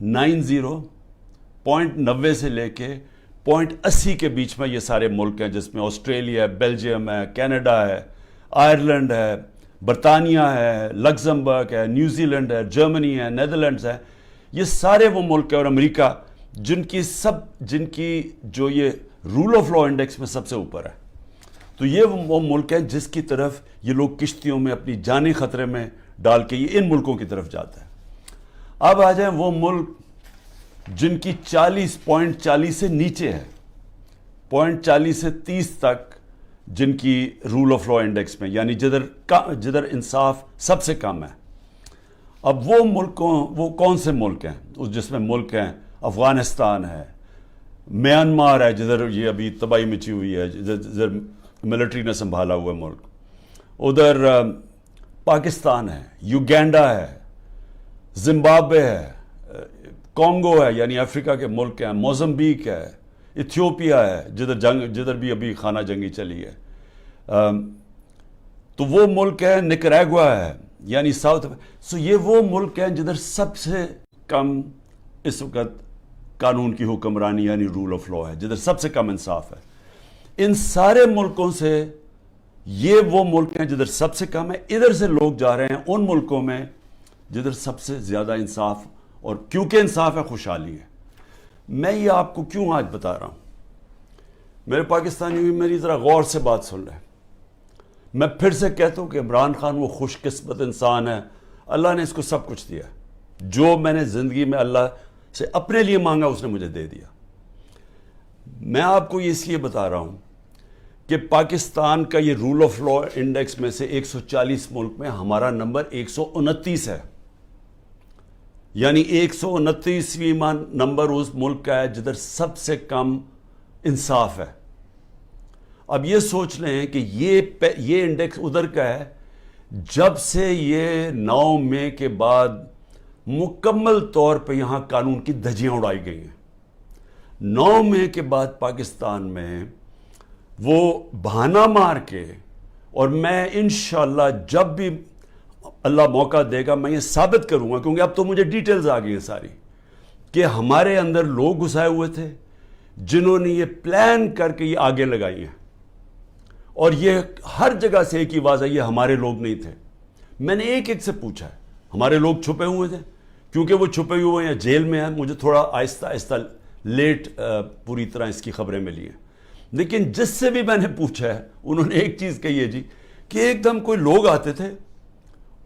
.90 سے لے کے .80 کے بیچ میں یہ سارے ملک ہیں، جس میں آسٹریلیا ہے، بیلجیم ہے، کینیڈا ہے، آئرلینڈ ہے، برطانیہ ہے، لگزمبرگ ہے، نیوزی لینڈ ہے، جرمنی ہے، نیدرلینڈز ہے. یہ سارے وہ ملک ہیں، اور امریکہ، جن کی جو یہ رول آف لا انڈیکس میں سب سے اوپر ہے. تو یہ وہ ملک ہیں جس کی طرف یہ لوگ کشتیوں میں اپنی جانیں خطرے میں ڈال کے یہ ان ملکوں کی طرف جاتا ہے. اب آ جائیں وہ ملک جن کی 40.40 سے نیچے ہے، 0.40 سے 30 تک جن کی رول آف لا انڈیکس میں، یعنی جدھر انصاف سب سے کم ہے. اب وہ کون سے ملک ہیں؟ جس میں ملک ہیں افغانستان ہے، میانمار ہے جدھر یہ ابھی تباہی مچی ہوئی ہے، جدھر ملٹری نے سنبھالا ہوا ملک، ادھر پاکستان ہے، یوگینڈا ہے، زمبابوے ہے، کانگو ہے یعنی افریقہ کے ملک ہیں، موزمبیک ہے، ایتھیوپیا ہے جدھر بھی ابھی خانہ جنگی چلی ہے. تو وہ ملک ہے، نکریگوا ہے یعنی ساؤتھ. سو یہ وہ ملک ہیں جدھر سب سے کم اس وقت قانون کی حکمرانی یعنی رول آف لا ہے، جدھر سب سے کم انصاف ہے. ان سارے ملکوں سے یہ وہ ملک ہیں جدھر سب سے کم ہے. ادھر سے لوگ جا رہے ہیں ان ملکوں میں جدھر سب سے زیادہ انصاف، اور کیونکہ انصاف ہے خوشحالی ہے. میں یہ آپ کو کیوں آج بتا رہا ہوں؟ میرے پاکستانی ہوئی میری ذرا غور سے بات سن رہے ہیں. میں پھر سے کہتا ہوں کہ عمران خان وہ خوش قسمت انسان ہے، اللہ نے اس کو سب کچھ دیا. جو میں نے زندگی میں اللہ سے اپنے لیے مانگا اس نے مجھے دے دیا. میں آپ کو یہ اس لیے بتا رہا ہوں کہ پاکستان کا یہ رول آف لا انڈیکس میں سے 140 ملک میں ہمارا نمبر 129 ہے. یعنی 129واں نمبر اس ملک کا ہے جدھر سب سے کم انصاف ہے. اب یہ سوچ لیں کہ یہ انڈیکس ادھر کا ہے جب سے یہ 9 مئی کے بعد مکمل طور پہ یہاں قانون کی دھجیاں اڑائی گئی ہیں. 9 مئی کے بعد پاکستان میں وہ بہانہ مار کے، اور میں انشاءاللہ جب بھی اللہ موقع دے گا میں یہ ثابت کروں گا، کیونکہ اب تو مجھے ڈیٹیلز آ گئی ہیں ساری، کہ ہمارے اندر لوگ گھسائے ہوئے تھے جنہوں نے یہ پلان کر کے یہ آگے لگائی ہیں. اور یہ ہر جگہ سے ایک ہی آواز ہے، یہ ہمارے لوگ نہیں تھے. میں نے ایک سے پوچھا ہے، ہمارے لوگ چھپے ہوئے تھے، کیونکہ وہ چھپے ہوئے ہیں جیل میں ہیں. مجھے تھوڑا آہستہ آہستہ لیٹ پوری طرح اس کی خبریں ملی ہیں. لیکن جس سے بھی میں نے پوچھا ہے انہوں نے ایک چیز کہی ہے جی، کہ ایک دم کوئی لوگ آتے تھے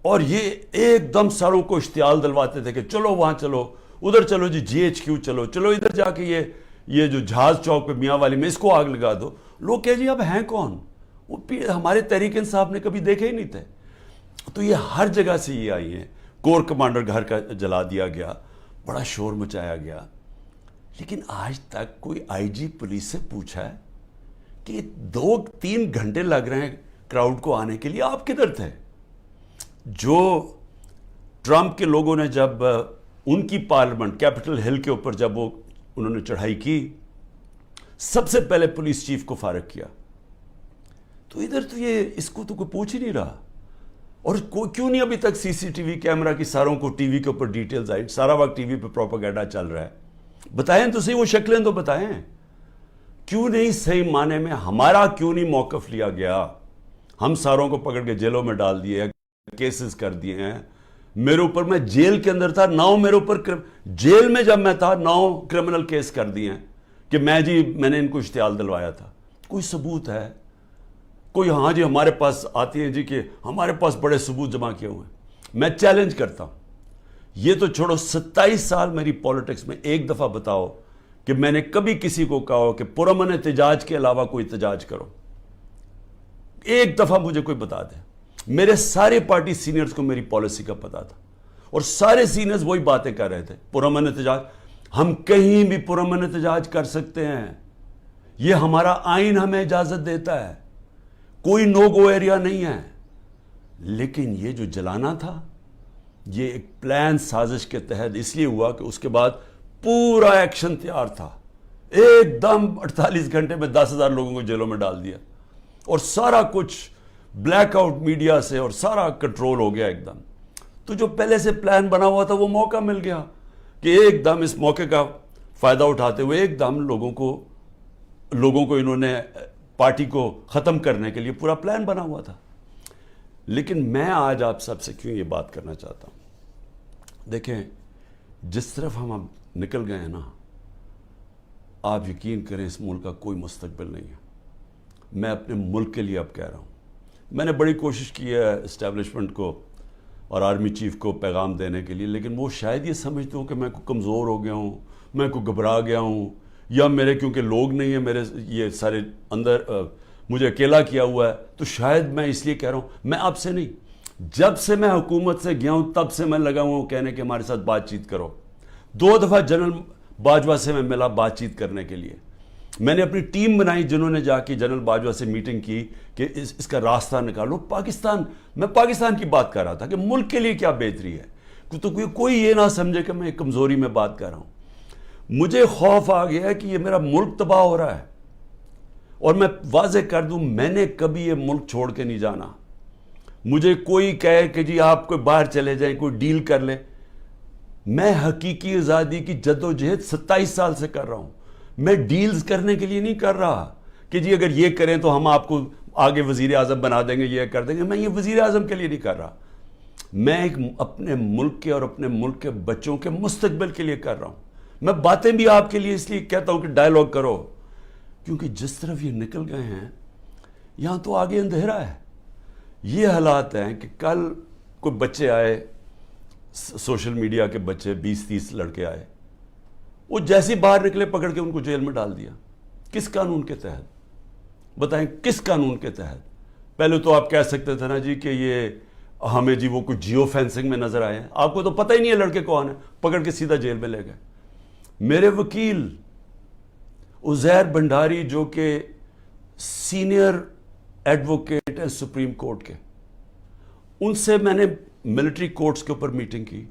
اور یہ ایک دم ساروں کو اشتعال دلواتے تھے کہ چلو وہاں چلو، ادھر چلو جی GHQ چلو ادھر جا کے یہ جو جہاز چوک پہ میاں والی میں اس کو آگ لگا دو. لوگ کہ جی اب ہیں کون؟ وہ ہمارے تحریک انصاف نے کبھی دیکھے ہی نہیں تھے. تو یہ ہر جگہ سے یہ آئی ہیں. کور کمانڈر گھر کا جلا دیا گیا، بڑا شور مچایا گیا. لیکن آج تک کوئی IG پولیس سے پوچھا ہے کہ 2-3 گھنٹے لگ رہے ہیں کراؤڈ کو آنے کے لیے، آپ کدھر تھے؟ جو ٹرمپ کے لوگوں نے جب ان کی پارلیمنٹ کیپٹل ہل کے اوپر جب انہوں نے چڑھائی کی، سب سے پہلے پولیس چیف کو فارغ کیا. تو ادھر تو یہ اس کو تو کوئی پوچھ ہی نہیں رہا. اور کیوں نہیں ابھی تک CCTV کیمرہ کی ساروں کو ٹی وی کے اوپر ڈیٹیلز آئی؟ سارا وقت ٹی وی پہ پروپیگنڈا چل رہا ہے. بتائیں تو صحیح، وہ شکلیں تو بتائیں. کیوں نہیں صحیح معنی میں ہمارا کیوں نہیں موقف لیا گیا؟ ہم ساروں کو پکڑ کے جیلوں میں ڈال دیے، کیسز کر دیے ہیں. میرے اوپر، میں جیل کے اندر تھا، 9 میرے اوپر جیل میں جب میں تھا 9 کرمنل کیس کر دیے ہیں کہ میں نے ان کو اشتعال دلوایا تھا. کوئی ثبوت ہے؟ کوئی ہاں جی ہمارے پاس آتی ہیں جی کہ ہمارے پاس بڑے ثبوت جمع کیے ہوئے ہیں. میں چیلنج کرتا ہوں، یہ تو چھوڑو، 27 سال میری پولیٹکس میں ایک دفعہ بتاؤ کہ میں نے کبھی کسی کو کہا ہو کہ پرامن احتجاج کے علاوہ کوئی احتجاج کرو. ایک دفعہ مجھے کوئی بتا دے. میرے سارے پارٹی سینئرز کو میری پالیسی کا پتا تھا، اور سارے سینئرز وہی باتیں کر رہے تھے، پرامن احتجاج. ہم کہیں بھی پرامن احتجاج کر سکتے ہیں، یہ ہمارا آئین ہمیں اجازت دیتا ہے، کوئی نو گو ایریا نہیں ہے. لیکن یہ جو جلانا تھا یہ ایک پلان سازش کے تحت اس لیے ہوا کہ اس کے بعد پورا ایکشن تیار تھا. ایک دم 48 گھنٹے میں 10,000 لوگوں کو جیلوں میں ڈال دیا، اور سارا کچھ بلیک آؤٹ میڈیا سے اور سارا کنٹرول ہو گیا ایک دم. تو جو پہلے سے پلان بنا ہوا تھا وہ موقع مل گیا کہ ایک دم اس موقع کا فائدہ اٹھاتے ہوئے ایک دم لوگوں کو انہوں نے پارٹی کو ختم کرنے کے لیے پورا پلان بنا ہوا تھا. لیکن میں آج آپ سب سے کیوں یہ بات کرنا چاہتا ہوں؟ دیکھیں جس طرف ہم اب نکل گئے ہیں نا، آپ یقین کریں اس ملک کا کوئی مستقبل نہیں ہے. میں اپنے ملک کے لیے اب کہہ رہا ہوں. میں نے بڑی کوشش کی ہے اسٹیبلشمنٹ کو اور آرمی چیف کو پیغام دینے کے لیے، لیکن وہ شاید یہ سمجھتے ہوں کہ میں کو کمزور ہو گیا ہوں، میں کو گھبرا گیا ہوں، یا میرے کیونکہ لوگ نہیں ہیں میرے یہ سارے اندر مجھے اکیلا کیا ہوا ہے، تو شاید میں اس لیے کہہ رہا ہوں. میں آپ سے نہیں، جب سے میں حکومت سے گیا ہوں تب سے میں لگا ہوں کہنے کہ ہمارے ساتھ بات چیت کرو. 2 دفعہ جنرل باجوہ سے میں ملا بات چیت کرنے کے لیے. میں نے اپنی ٹیم بنائی جنہوں نے جا کے جنرل باجوہ سے میٹنگ کی کہ اس کا راستہ نکالو. میں پاکستان کی بات کر رہا تھا کہ ملک کے لیے کیا بہتری ہے، تو کوئی یہ نہ سمجھے کہ میں کمزوری میں بات کر رہا ہوں. مجھے خوف آ گیا ہے کہ یہ میرا ملک تباہ ہو رہا ہے. اور میں واضح کر دوں، میں نے کبھی یہ ملک چھوڑ کے نہیں جانا. مجھے کوئی کہے کہ جی آپ کوئی باہر چلے جائیں، کوئی ڈیل کر لیں، میں حقیقی آزادی کی جدوجہد 27 سال سے کر رہا ہوں. میں ڈیلز کرنے کے لیے نہیں کر رہا کہ جی اگر یہ کریں تو ہم آپ کو آگے وزیر اعظم بنا دیں گے، یہ کر دیں گے. میں یہ وزیر اعظم کے لیے نہیں کر رہا. میں اپنے ملک کے اور اپنے ملک کے بچوں کے مستقبل کے لیے کر رہا ہوں. میں باتیں بھی آپ کے لیے اس لیے کہتا ہوں کہ ڈائیلاگ کرو، کیونکہ جس طرف یہ نکل گئے ہیں یہاں تو آگے اندھیرا ہے. یہ حالات ہیں کہ کل کوئی بچے آئے، سوشل میڈیا کے بچے 20-30 لڑکے آئے، وہ جیسے باہر نکلے پکڑ کے ان کو جیل میں ڈال دیا. کس قانون کے تحت؟ بتائیں کس قانون کے تحت؟ پہلے تو آپ کہہ سکتے تھے نا جی کہ یہ ہمیں جی وہ کچھ جیو فینسنگ میں نظر آئے ہیں. آپ کو تو پتہ ہی نہیں ہے لڑکے کون ہیں، پکڑ کے سیدھا جیل میں لے گئے. میرے وکیل عزیر بھنڈاری جو کہ سینئر ایڈوکیٹ ہیں سپریم کورٹ کے، ان سے میں نے ملٹری کورٹس کے اوپر میٹنگ کی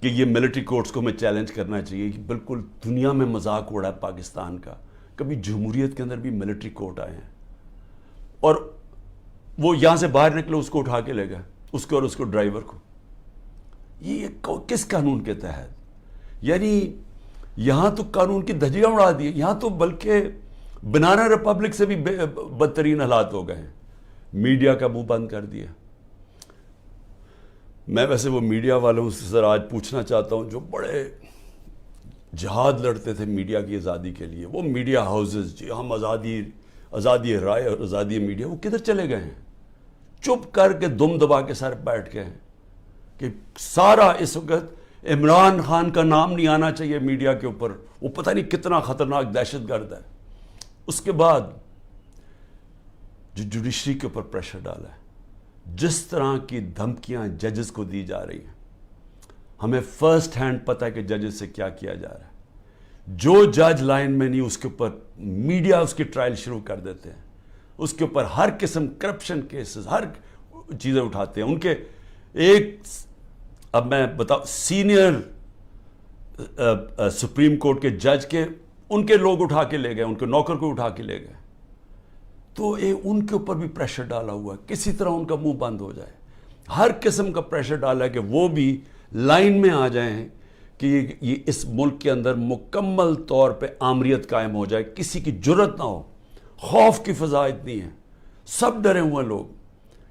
کہ یہ ملٹری کورٹس کو میں چیلنج کرنا چاہیے کہ بالکل دنیا میں مذاق اڑا ہے پاکستان کا. کبھی جمہوریت کے اندر بھی ملٹری کورٹ آئے ہیں اور وہ یہاں سے باہر نکلے اس کو اٹھا کے لے گئے، اس کو اور اس کو ڈرائیور کو. یہ کس قانون کے تحت؟ یعنی یہاں تو قانون کی دھجیاں اڑا دی. یہاں تو بلکہ بنانا ریپبلک سے بھی بدترین حالات ہو گئے ہیں. میڈیا کا منہ بند کر دیا. میں ویسے وہ میڈیا والوں سے ذرا آج پوچھنا چاہتا ہوں جو بڑے جہاد لڑتے تھے میڈیا کی آزادی کے لیے، وہ میڈیا ہاؤسز جی ہم آزادی رائے اور آزادی میڈیا، وہ کدھر چلے گئے ہیں؟ چپ کر کے دم دبا کے سر بیٹھ گئے ہیں کہ سارا اس وقت عمران خان کا نام نہیں آنا چاہیے میڈیا کے اوپر، وہ پتہ نہیں کتنا خطرناک دہشت گرد ہے. اس کے بعد جو جوڈیشری کے اوپر پریشر ڈالا ہے، جس طرح کی دھمکیاں ججز کو دی جا رہی ہیں، ہمیں فرسٹ ہینڈ پتہ ہے کہ ججز سے کیا کیا جا رہا ہے. جو جج لائن میں نہیں اس کے اوپر میڈیا اس کی ٹرائل شروع کر دیتے ہیں، اس کے اوپر ہر قسم کرپشن کیسز ہر چیزیں اٹھاتے ہیں. ان کے ایک اب میں بتاؤں سینئر سپریم کورٹ کے جج کے ان کے لوگ اٹھا کے لے گئے، ان کے نوکر کو اٹھا کے لے گئے. تو ان کے اوپر بھی پریشر ڈالا ہوا ہے کسی طرح ان کا منہ بند ہو جائے. ہر قسم کا پریشر ڈالا ہے کہ وہ بھی لائن میں آ جائیں کہ یہ اس ملک کے اندر مکمل طور پہ آمریت قائم ہو جائے، کسی کی جرت نہ ہو. خوف کی فضا اتنی ہے، سب ڈرے ہوئے لوگ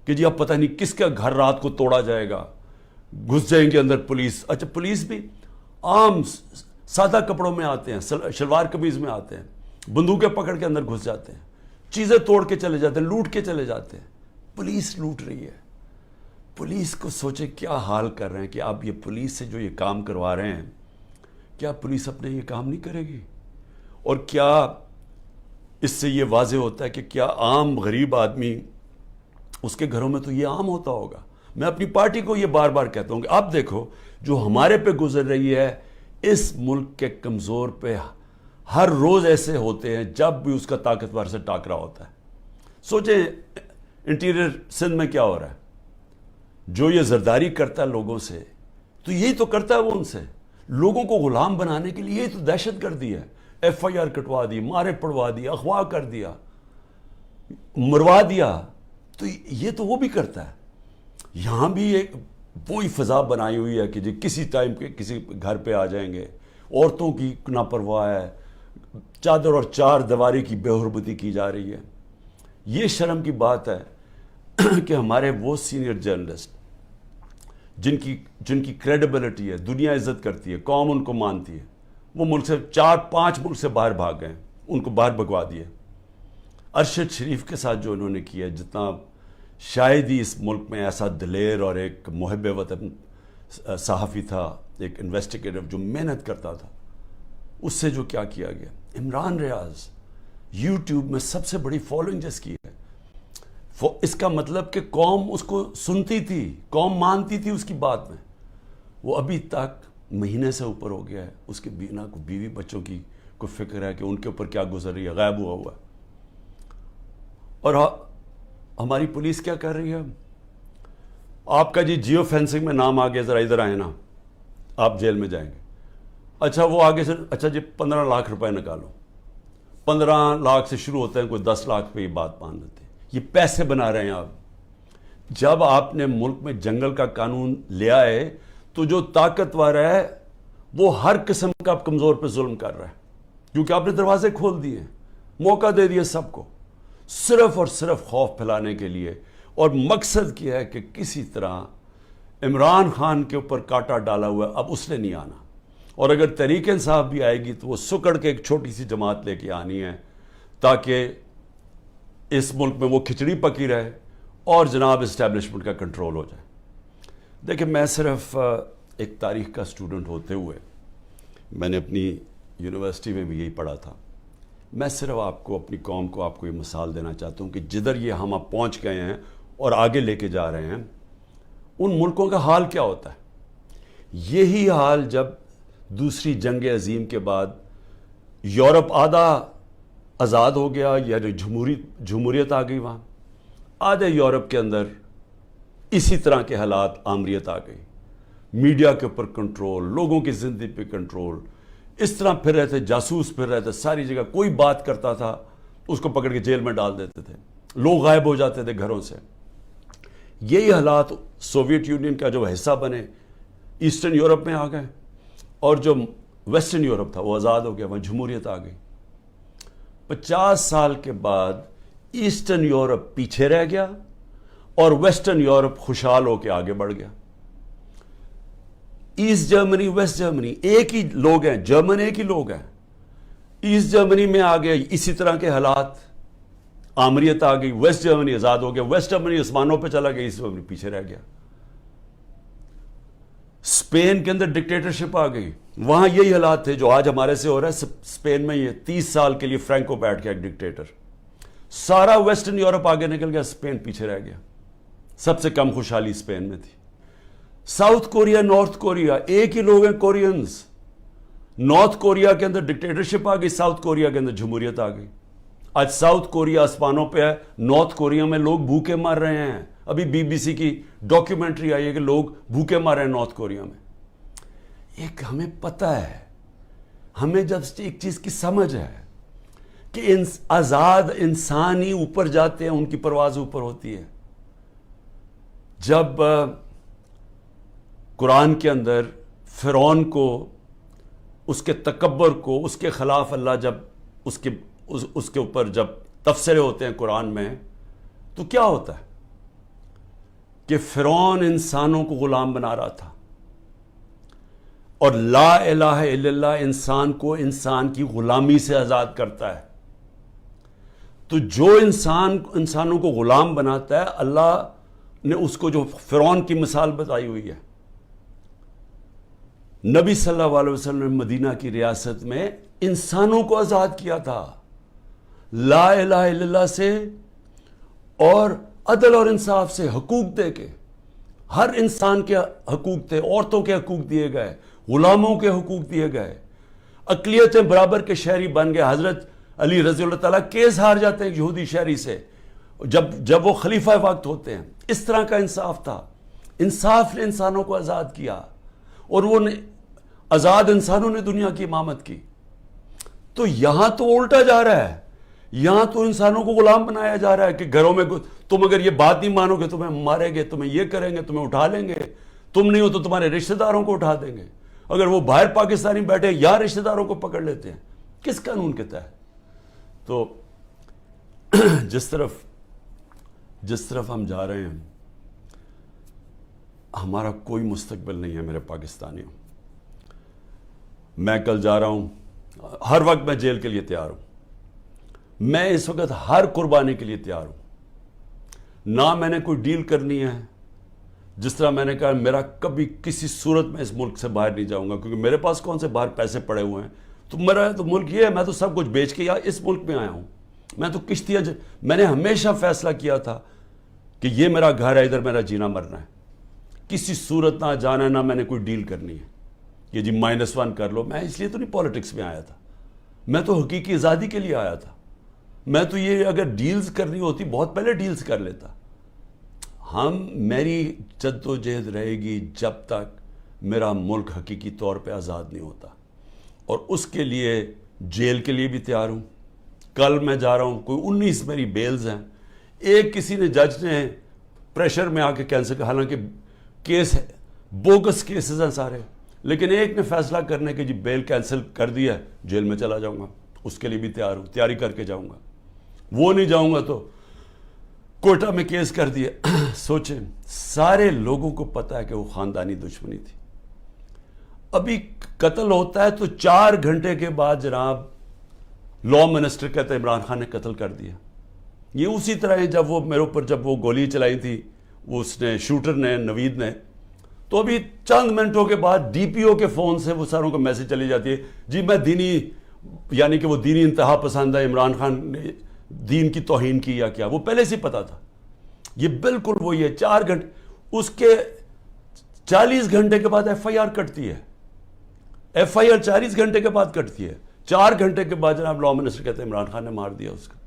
کہ جی اب پتہ نہیں کس کا گھر رات کو توڑا جائے گا. گھس جائیں گے اندر پولیس. اچھا پولیس بھی عام سادہ کپڑوں میں آتے ہیں، شلوار قمیض میں آتے ہیں، بندوقیں پکڑ کے اندر گھس جاتے ہیں، چیزیں توڑ کے چلے جاتے ہیں، لوٹ کے چلے جاتے ہیں. پولیس لوٹ رہی ہے. پولیس کو سوچے کیا حال کر رہے ہیں کہ آپ یہ پولیس سے جو یہ کام کروا رہے ہیں، کیا پولیس اپنے یہ کام نہیں کرے گی؟ اور کیا اس سے یہ واضح ہوتا ہے کہ کیا عام غریب آدمی اس کے گھروں میں تو یہ عام ہوتا ہوگا. میں اپنی پارٹی کو یہ بار بار کہتا ہوں کہ آپ دیکھو جو ہمارے پہ گزر رہی ہے، اس ملک کے کمزور پہ ہر روز ایسے ہوتے ہیں جب بھی اس کا طاقتور سے ٹاکرا ہوتا ہے. سوچیں انٹیریئر سندھ میں کیا ہو رہا ہے. جو یہ زرداری کرتا ہے لوگوں سے، تو یہی تو کرتا ہے وہ ان سے، لوگوں کو غلام بنانے کے لیے. یہی تو دہشت گردی ہے. FIR کٹوا دی، مارے پڑوا دی، اغوا کر دیا، مروا دیا. تو یہ تو وہ بھی کرتا ہے. یہاں بھی ایک وہی فضا بنائی ہوئی ہے کہ جی کسی ٹائم کے کسی گھر پہ آ جائیں گے. عورتوں کی لاپرواہ ہے, چادر اور چار دیواری کی بے حرمتی کی جا رہی ہے. یہ شرم کی بات ہے کہ ہمارے وہ سینئر جرنلسٹ جن کی کریڈیبلٹی ہے, دنیا عزت کرتی ہے, قوم ان کو مانتی ہے, وہ ملک سے 4-5 ملک سے باہر بھاگ گئے, ان کو باہر بھگوا دیے. ارشد شریف کے ساتھ جو انہوں نے کیا, جتنا شاید ہی اس ملک میں ایسا دلیر اور ایک محب وطن صحافی تھا, ایک انویسٹیگیٹر جو محنت کرتا تھا, اس سے جو کیا کیا گیا. عمران ریاض یوٹیوب میں سب سے بڑی فالوئنگ جس کی ہے, اس کا مطلب کہ قوم اس کو سنتی تھی, قوم مانتی تھی اس کی بات میں. وہ ابھی تک مہینے سے اوپر ہو گیا ہے, اس کے بیوی بچوں کی کو فکر ہے کہ ان کے اوپر کیا گزر رہی ہے, غائب ہوا ہے. اور ہماری پولیس کیا کر رہی ہے, آپ کا جی جیو فینسنگ میں نام آ گیا, ذرا ادھر آئے نا, آپ جیل میں جائیں گے. اچھا وہ آگے سے, اچھا جی 15 لاکھ روپے نکالو. 15 لاکھ سے شروع ہوتے ہیں, کوئی 10 لاکھ پہ یہ بات مان لیتے ہیں. یہ پیسے بنا رہے ہیں آپ. جب آپ نے ملک میں جنگل کا قانون لیا ہے تو جو طاقتور ہے وہ ہر قسم کا کمزور پہ ظلم کر رہا ہے, کیونکہ آپ نے دروازے کھول دیے, موقع دے دیے سب کو, صرف اور صرف خوف پھیلانے کے لیے. اور مقصد کیا ہے کہ کسی طرح عمران خان کے اوپر کانٹا ڈالا ہوا ہے, اب اس نے نہیں آنا. اور اگر تحریک انصاف بھی آئے گی تو وہ سکڑ کے ایک چھوٹی سی جماعت لے کے آنی ہے, تاکہ اس ملک میں وہ کھچڑی پکی رہے اور جناب اسٹیبلشمنٹ کا کنٹرول ہو جائے. دیکھیں, میں صرف ایک تاریخ کا اسٹوڈنٹ ہوتے ہوئے, میں نے اپنی یونیورسٹی میں بھی یہی پڑھا تھا, میں صرف آپ کو, اپنی قوم کو, آپ کو یہ مثال دینا چاہتا ہوں کہ جدھر یہ ہم اب پہنچ گئے ہیں اور آگے لے کے جا رہے ہیں, ان ملکوں کا حال کیا ہوتا ہے. یہی حال جب دوسری جنگ عظیم کے بعد یورپ آدھا آزاد ہو گیا, یعنی جمہوریت آ گئی, وہاں آدھے یورپ کے اندر اسی طرح کے حالات, آمریت آ گئی, میڈیا کے اوپر کنٹرول, لوگوں کی زندگی پہ کنٹرول, اس طرح پھر رہے تھے, جاسوس پھر رہے تھے ساری جگہ. کوئی بات کرتا تھا اس کو پکڑ کے جیل میں ڈال دیتے تھے, لوگ غائب ہو جاتے تھے گھروں سے. یہی حالات سوویت یونین کا جو حصہ بنے ایسٹرن یورپ میں آ گئے, اور جو ویسٹرن یورپ تھا وہ آزاد ہو گیا, وہاں جمہوریت آ گئی. 50 سال کے بعد ایسٹرن یورپ پیچھے رہ گیا اور ویسٹرن یورپ خوشحال ہو کے آگے بڑھ گیا. ایسٹ جرمنی, ویسٹ جرمنی ایک ہی لوگ ہیں, جرمن ایک ہی لوگ ہیں. ایسٹ جرمنی میں آ گئے اسی طرح کے حالات, آمریت آ گئی, ویسٹ جرمنی آزاد ہو گیا, ویسٹ جرمنی آسمانوں پہ چلا گیا, ایسٹ جرمنی پیچھے رہ گیا. اسپین کے اندر ڈکٹیٹرشپ آ گئی, وہاں یہی حالات تھے جو آج ہمارے سے ہو رہا ہے. اسپین میں یہ 30 سال کے لیے فرینکو بیٹھ گیا ایک ڈکٹیٹر, سارا ویسٹرن یورپ آگے نکل گیا, اسپین پیچھے رہ گیا. سب سے کم خوشحالی اسپین میں تھی. ساؤتھ کوریا, نارتھ کوریا ایک ہی لوگ ہیں, کورینز. نارتھ کوریا کے اندر ڈکٹیٹرشپ آ گئی, ساؤتھ کوریا کے اندر جمہوریت آ گئی. آج ساؤتھ کوریا آسمانوں پہ ہے, نارتھ کوریا میں لوگ بھوکے مر رہے ہیں. ابھی BBC کی ڈاکیومنٹری آئی ہے کہ لوگ بھوکے مر رہے ہیں نارتھ کوریا میں. ایک ہمیں پتہ ہے, ہمیں جب ایک چیز کی سمجھ ہے کہ آزاد انسان ہی اوپر جاتے ہیں, ان کی پرواز اوپر ہوتی ہے. جب قرآن کے اندر فرعون کو, اس کے تکبر کو, اس کے خلاف اللہ جب اس کے اوپر جب تبصرے ہوتے ہیں قرآن میں, تو کیا ہوتا ہے کہ فرعون انسانوں کو غلام بنا رہا تھا, اور لا الہ الا اللہ انسان کو انسان کی غلامی سے آزاد کرتا ہے. تو جو انسانوں کو غلام بناتا ہے, اللہ نے اس کو جو فرعون کی مثال بتائی ہوئی ہے. نبی صلی اللہ علیہ وسلم نے مدینہ کی ریاست میں انسانوں کو آزاد کیا تھا لا الہ الا اللہ سے, اور عدل اور انصاف سے, حقوق دے کے. ہر انسان کے حقوق تھے, عورتوں کے حقوق دیے گئے, غلاموں کے حقوق دیے گئے, اقلیتیں برابر کے شہری بن گئے. حضرت علی رضی اللہ تعالیٰ کیس ہار جاتے ہیں یہودی شہری سے جب وہ خلیفہ وقت ہوتے ہیں. اس طرح کا انصاف تھا. انصاف نے انسانوں کو آزاد کیا, اور وہ آزاد انسانوں نے دنیا کی امامت کی. تو یہاں تو الٹا جا رہا ہے, یہاں تو انسانوں کو غلام بنایا جا رہا ہے کہ گھروں میں تم اگر یہ بات نہیں مانو گے تمہیں ماریں گے, تمہیں یہ کریں گے, تمہیں اٹھا لیں گے, تم نہیں ہو تو تمہارے رشتہ داروں کو اٹھا دیں گے. اگر وہ باہر پاکستانی بیٹھے یا رشتہ داروں کو پکڑ لیتے ہیں, کس قانون کے تحت؟ تو جس طرف ہم جا رہے ہیں, ہمارا کوئی مستقبل نہیں ہے میرے پاکستانیوں. میں کل جا رہا ہوں, ہر وقت میں جیل کے لیے تیار ہوں. میں اس وقت ہر قربانی کے لیے تیار ہوں. نہ میں نے کوئی ڈیل کرنی ہے. جس طرح میں نے کہا, میرا کبھی کسی صورت میں اس ملک سے باہر نہیں جاؤں گا, کیونکہ میرے پاس کون سے باہر پیسے پڑے ہوئے ہیں. تو میرا تو ملک یہ ہے, میں تو سب کچھ بیچ کے یا اس ملک میں آیا ہوں. میں تو کشتیاں میں نے ہمیشہ فیصلہ کیا تھا کہ یہ میرا گھر ہے, ادھر میرا جینا مرنا ہے. کسی صورت نہ جانا ہے, نہ میں نے کوئی ڈیل کرنی ہے کہ جی -1 کر لو. میں اس لیے تو نہیں پالیٹکس میں آیا تھا, میں تو حقیقی آزادی کے لیے آیا تھا. میں تو یہ اگر ڈیلز کرنی ہوتی بہت پہلے ڈیلز کر لیتا. میری جد و جہد رہے گی جب تک میرا ملک حقیقی طور پہ آزاد نہیں ہوتا, اور اس کے لیے جیل کے لیے بھی تیار ہوں. کل میں جا رہا ہوں, کوئی 19 میری بیلز ہیں. ایک کسی نے جج نے پریشر میں آ کے کینسل کیا, حالانکہ کیس ہے, بوگس کیسز ہیں سارے, لیکن ایک نے فیصلہ کرنے کے جی بیل کینسل کر دیا, جیل میں چلا جاؤں گا. اس کے لیے بھی تیار ہوں, تیاری کر کے جاؤں گا. وہ نہیں جاؤں گا تو کوئٹہ میں کیس کر دیا. سوچیں, سارے لوگوں کو پتا ہے کہ وہ خاندانی دشمنی تھی. ابھی قتل ہوتا ہے تو 4 گھنٹے کے بعد جناب لا منسٹر کہتے ہیں عمران خان نے قتل کر دیا. یہ اسی طرح ہے جب وہ میرے اوپر جب وہ گولی چلائی تھی, وہ اس نے شوٹر نے, نوید نے, تو ابھی چند منٹوں کے بعد ڈی پی او کے فون سے وہ ساروں کو میسج چلی جاتی ہے, جی میں دینی, یعنی کہ وہ دینی انتہا پسند ہے, عمران خان نے دین کی توہین کی یا کیا. وہ پہلے سے پتا تھا. یہ بالکل وہی ہے. 4 گھنٹے, اس کے 40 گھنٹے کے بعد ایف آئی آر کٹتی ہے. ایف آئی آر 40 گھنٹے کے بعد کٹتی ہے. 4 گھنٹے کے بعد جناب لا منسٹر کہتے ہیں عمران خان نے مار دیا اس کا.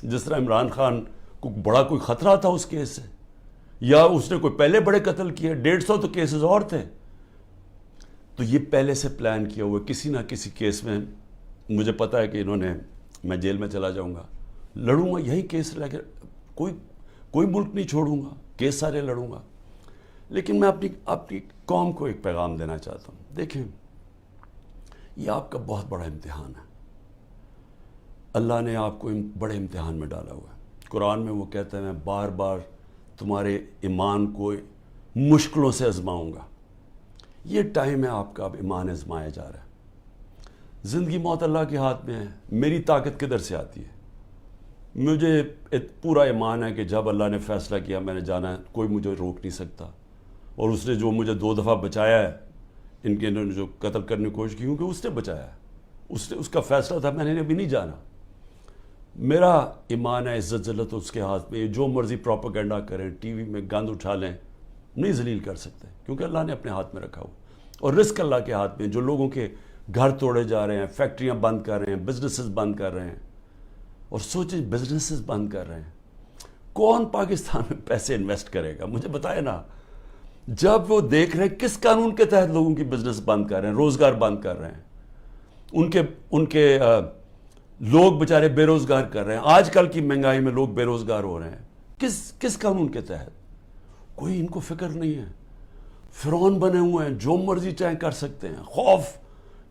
جس طرح عمران خان کو بڑا کوئی خطرہ تھا اس کیس سے, یا اس نے کوئی پہلے بڑے قتل کیے, 150 تو کیسز اور تھے. تو یہ پہلے سے پلان کیا ہوا, کسی نہ کسی کیس میں مجھے پتا ہے کہ انہوں نے, میں جیل میں چلا جاؤں گا, لڑوں گا یہی کیس لے کے, کوئی ملک نہیں چھوڑوں گا, کیس سارے لڑوں گا. لیکن میں اپنی قوم کو ایک پیغام دینا چاہتا ہوں. دیکھیں, یہ آپ کا بہت بڑا امتحان ہے. اللہ نے آپ کو بڑے امتحان میں ڈالا ہوا ہے. قرآن میں وہ کہتا ہے, میں بار بار تمہارے ایمان کو مشکلوں سے آزماؤں گا. یہ ٹائم ہے آپ کا, اب ایمان آزمایا جا رہا ہے. زندگی موت اللہ کے ہاتھ میں ہے. میری طاقت کدھر سے آتی ہے؟ مجھے پورا ایمان ہے کہ جب اللہ نے فیصلہ کیا میں نے جانا ہے, کوئی مجھے روک نہیں سکتا. اور اس نے جو مجھے 2 دفعہ بچایا ہے, ان کے انہوں نے جو قتل کرنے کی کوشش کی, کیونکہ اس نے بچایا ہے, اس کا فیصلہ تھا, میں نے ابھی نہیں جانا. میرا ایمان ہے, عزت ذلت اس کے ہاتھ میں. جو مرضی پروپیگنڈا کریں, ٹی وی میں گند اٹھا لیں, نہیں ذلیل کر سکتے, کیونکہ اللہ نے اپنے ہاتھ میں رکھا ہوا. اور رزق اللہ کے ہاتھ میں. جو لوگوں کے گھر توڑے جا رہے ہیں, فیکٹریاں بند کر رہے ہیں, بزنسز بند کر رہے ہیں, اور سوچیں بزنسز بند کر رہے ہیں, کون پاکستان میں پیسے انویسٹ کرے گا؟ مجھے بتائے نا. جب وہ دیکھ رہے ہیں کس قانون کے تحت لوگوں کی بزنس بند کر رہے ہیں, روزگار بند کر رہے ہیں, ان کے لوگ بیچارے بے روزگار کر رہے ہیں. آج کل کی مہنگائی میں لوگ بے روزگار ہو رہے ہیں, کس قانون کے تحت؟ کوئی ان کو فکر نہیں ہے. فرعون بنے ہوئے ہیں, جو مرضی چاہیں کر سکتے ہیں. خوف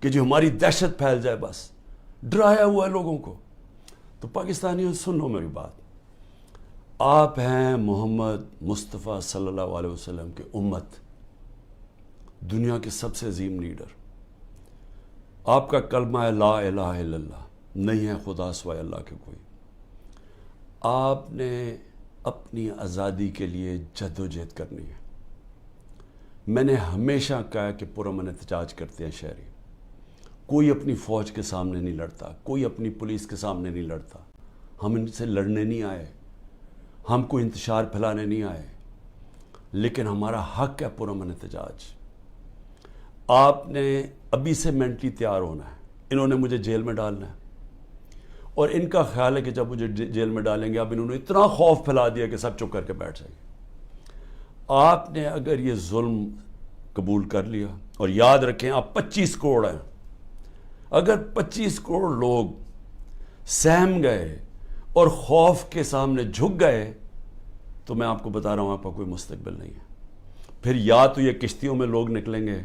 کہ جو ہماری دہشت پھیل جائے, بس ڈرایا ہوا ہے لوگوں کو. تو پاکستانیوں سن لو میری بات. آپ ہیں محمد مصطفیٰ صلی اللہ علیہ وسلم کی امت, دنیا کے سب سے عظیم لیڈر. آپ کا کلمہ ہے لا الہ الا اللہ, نہیں ہے خدا سوائے اللہ کے کوئی. آپ نے اپنی آزادی کے لیے جد و جہد کرنی ہے. میں نے ہمیشہ کہا کہ پرامن احتجاج کرتے ہیں شہری. کوئی اپنی فوج کے سامنے نہیں لڑتا, کوئی اپنی پولیس کے سامنے نہیں لڑتا. ہم ان سے لڑنے نہیں آئے, ہم کوئی انتشار پھیلانے نہیں آئے, لیکن ہمارا حق ہے پرامن احتجاج. آپ نے ابھی سے مینٹلی تیار ہونا ہے. انہوں نے مجھے جیل میں ڈالنا ہے, اور ان کا خیال ہے کہ جب مجھے جیل میں ڈالیں گے, اب انہوں نے اتنا خوف پھیلا دیا کہ سب چپ کر کے بیٹھ جائیں گے. آپ نے اگر یہ ظلم قبول کر لیا, اور یاد رکھیں آپ 25 کروڑ ہیں, اگر 25 کروڑ لوگ سہم گئے اور خوف کے سامنے جھک گئے, تو میں آپ کو بتا رہا ہوں آپ کا کوئی مستقبل نہیں ہے. پھر یا تو یہ کشتیوں میں لوگ نکلیں گے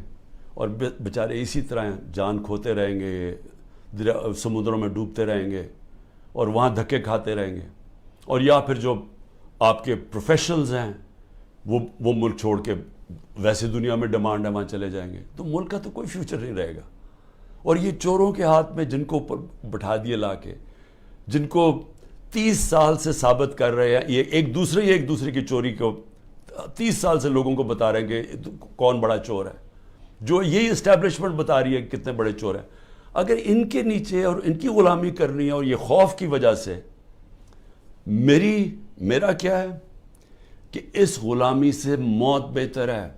اور بیچارے اسی طرح جان کھوتے رہیں گے، سمندروں میں ڈوبتے رہیں گے اور وہاں دھکے کھاتے رہیں گے، اور یا پھر جو آپ کے پروفیشنلز ہیں وہ ملک چھوڑ کے ویسے دنیا میں ڈیمانڈ ہے وہاں چلے جائیں گے، تو ملک کا تو کوئی فیوچر نہیں رہے گا۔ اور یہ چوروں کے ہاتھ میں جن کو اوپر بٹھا دیے لا کے، جن کو 30 سال سے ثابت کر رہے ہیں، یہ ایک دوسرے کی چوری کو 30 سال سے لوگوں کو بتا رہے ہیں کہ کون بڑا چور ہے، جو یہی اسٹیبلشمنٹ بتا رہی ہے کہ کتنے بڑے چور ہیں۔ اگر ان کے نیچے اور ان کی غلامی کرنی ہے اور یہ خوف کی وجہ سے، میرا کیا ہے کہ اس غلامی سے موت بہتر ہے۔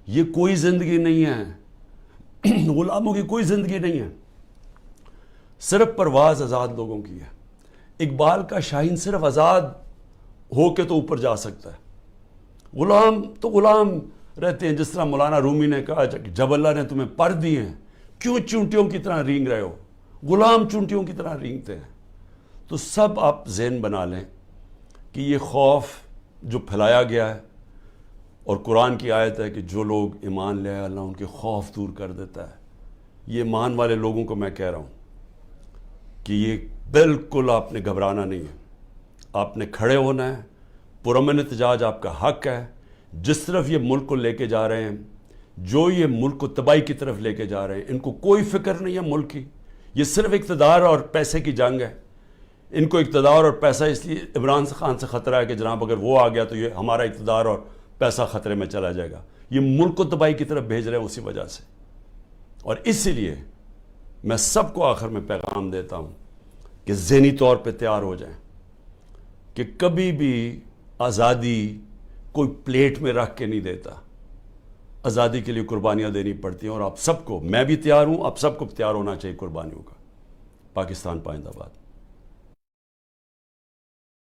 یہ کوئی زندگی نہیں ہے، غلاموں کی کوئی زندگی نہیں ہے، صرف پرواز آزاد لوگوں کی ہے۔ اقبال کا شاہین صرف آزاد ہو کے تو اوپر جا سکتا ہے، غلام تو غلام رہتے ہیں۔ جس طرح مولانا رومی نے کہا کہ جب اللہ نے تمہیں پر دیے ہیں کیوں چونٹیوں کی طرح رینگ رہے ہو، غلام چونٹیوں کی طرح رینگتے ہیں۔ تو سب آپ ذہن بنا لیں کہ یہ خوف جو پھیلایا گیا ہے، اور قرآن کی آیت ہے کہ جو لوگ ایمان لے آئے اللہ ان کے خوف دور کر دیتا ہے۔ یہ ایمان والے لوگوں کو میں کہہ رہا ہوں کہ یہ بالکل آپ نے گھبرانا نہیں ہے، آپ نے کھڑے ہونا ہے، پرامن احتجاج آپ کا حق ہے۔ جس طرف یہ ملک کو لے کے جا رہے ہیں، جو یہ ملک کو تباہی کی طرف لے کے جا رہے ہیں، ان کو کوئی فکر نہیں ہے ملک کی، یہ صرف اقتدار اور پیسے کی جنگ ہے۔ ان کو اقتدار اور پیسہ اس لیے عمران خان سے خطرہ ہے کہ جناب اگر وہ آ گیا تو یہ ہمارا اقتدار اور پیسہ خطرے میں چلا جائے گا۔ یہ ملک کو تباہی کی طرف بھیج رہے ہیں اسی وجہ سے۔ اور اسی لیے میں سب کو آخر میں پیغام دیتا ہوں کہ ذہنی طور پہ تیار ہو جائیں کہ کبھی بھی آزادی کوئی پلیٹ میں رکھ کے نہیں دیتا، آزادی کے لیے قربانیاں دینی پڑتی ہیں، اور آپ سب کو، میں بھی تیار ہوں، آپ سب کو تیار ہونا چاہیے قربانیوں کا۔ پاکستان پائندہ باد۔